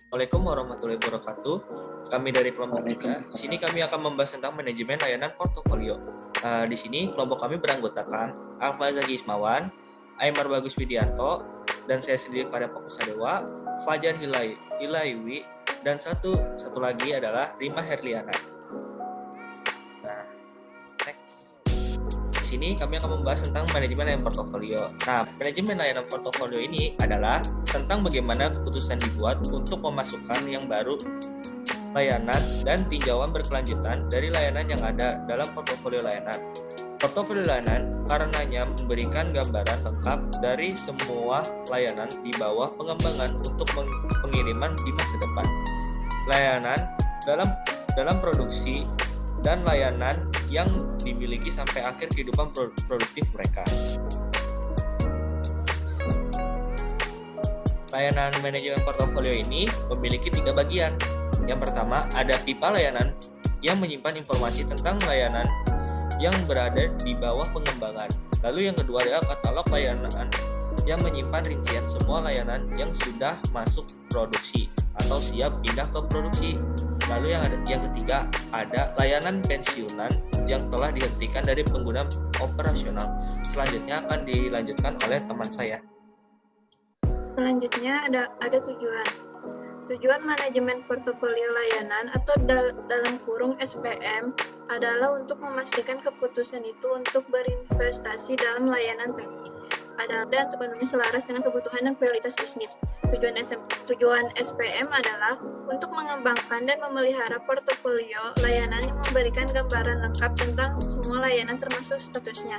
Assalamualaikum warahmatullahi wabarakatuh. Kami dari kelompok 3. Di sini kami akan membahas tentang manajemen layanan portofolio. Di sini kelompok kami beranggotakan Ahmad Zaki Ismawan, Aymar Bagus Widianto, dan saya sendiri pada Pakusadewa, Fajar Hilaiwi, dan satu lagi adalah Rima Herliana. Nah, next. Di sini kami akan membahas tentang manajemen layanan portofolio. Nah, manajemen layanan portofolio ini adalah tentang bagaimana keputusan dibuat untuk memasukkan yang baru layanan dan tinjauan berkelanjutan dari layanan yang ada dalam portofolio layanan. Portofolio layanan karenanya memberikan gambaran lengkap dari semua layanan di bawah pengembangan untuk pengiriman di masa depan. Layanan dalam produksi dan layanan yang dimiliki sampai akhir kehidupan produktif mereka. Layanan manajemen portofolio ini memiliki 3 bagian. Yang pertama, ada pipa layanan yang menyimpan informasi tentang layanan yang berada di bawah pengembangan. Lalu yang kedua adalah katalog layanan yang menyimpan rincian semua layanan yang sudah masuk produksi atau siap pindah ke produksi. Lalu yang ketiga ada layanan pensiunan yang telah dihentikan dari penggunaan operasional. Selanjutnya akan dilanjutkan oleh teman saya. Selanjutnya ada tujuan. Tujuan manajemen portofolio layanan atau dalam kurung SPM adalah untuk memastikan keputusan itu untuk berinvestasi dalam layanan tadi dan sepenuhnya selaras dengan kebutuhan dan prioritas bisnis. Tujuan SPM adalah untuk mengembangkan dan memelihara portofolio layanan yang memberikan gambaran lengkap tentang semua layanan termasuk statusnya.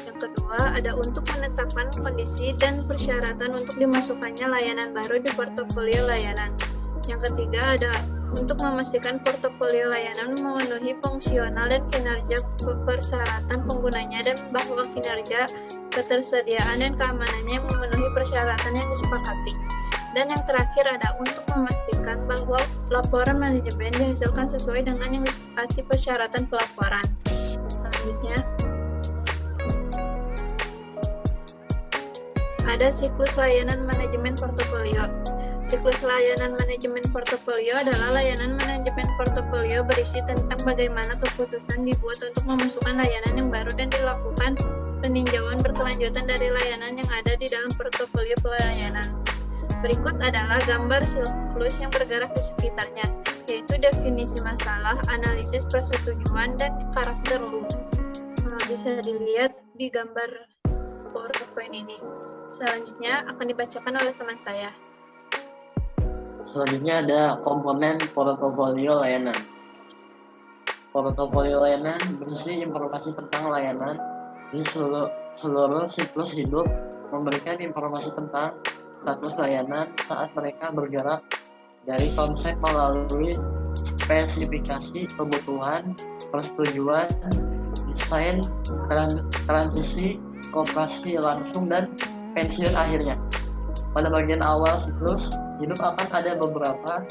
Yang kedua, ada untuk menetapkan kondisi dan persyaratan untuk dimasukkannya layanan baru di portofolio layanan. Yang ketiga, ada untuk memastikan portofolio layanan memenuhi fungsional dan kinerja persyaratan penggunanya dan bahwa kinerja, ketersediaan, dan keamanannya memenuhi persyaratan yang disepakati. Dan yang terakhir ada untuk memastikan bahwa laporan manajemen dihasilkan sesuai dengan yang disepakati persyaratan pelaporan. Selanjutnya, ada siklus layanan manajemen portofolio. Siklus layanan manajemen portofolio adalah layanan manajemen portofolio berisi tentang bagaimana keputusan dibuat untuk memasukkan layanan yang baru dan dilakukan peninjauan berkelanjutan dari layanan yang ada di dalam portofolio pelayanan. Berikut adalah gambar siklus yang bergerak di sekitarnya, yaitu definisi masalah, analisis persetujuan, dan karakter loop. Bisa dilihat di gambar PowerPoint ini. Selanjutnya akan dibacakan oleh teman saya. Selanjutnya ada komponen portofolio layanan. Portofolio layanan berisi informasi tentang layanan di seluruh siklus hidup, memberikan informasi tentang status layanan saat mereka bergerak dari konsep melalui spesifikasi kebutuhan, persetujuan, desain, transisi, operasi langsung, dan pensiun akhirnya. Pada bagian awal siklus hidup akan ada beberapa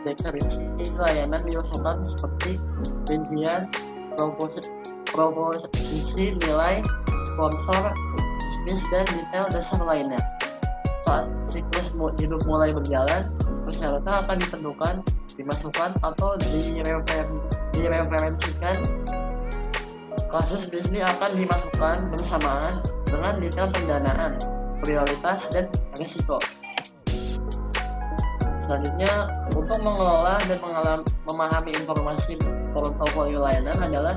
deskripsi layanan diusahakan seperti rincian, proposisi, nilai, sponsor, bisnis, dan detail dasar lainnya. Saat siklus hidup mulai berjalan, persyaratan akan ditentukan, dimasukkan, atau direferensikan. Kasus bisnis akan dimasukkan bersamaan dengan detail pendanaan, prioritas, dan risiko. Selanjutnya, untuk mengelola dan memahami informasi portofolio layanan adalah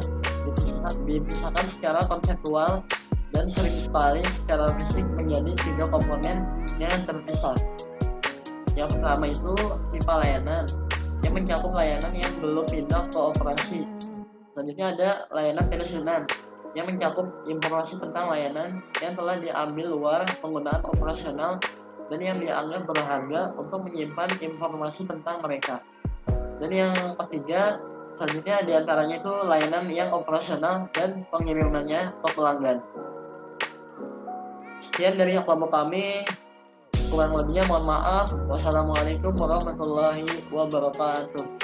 dipisahkan secara konseptual dan seringkali secara fisik menjadi 3 komponen yang terpisah. Yang pertama itu pipa layanan yang mencakup layanan yang belum pindah ke operasi. Selanjutnya ada layanan pensiunan yang mencakup informasi tentang layanan yang telah diambil luar penggunaan operasional dan yang dianggap berharga untuk menyimpan informasi tentang mereka. Dan yang ketiga, selanjutnya diantaranya itu layanan yang operasional dan pengirimannya ke pelanggan. Sekian dari kelompok kami, kurang lebihnya mohon maaf. Wassalamualaikum warahmatullahi wabarakatuh.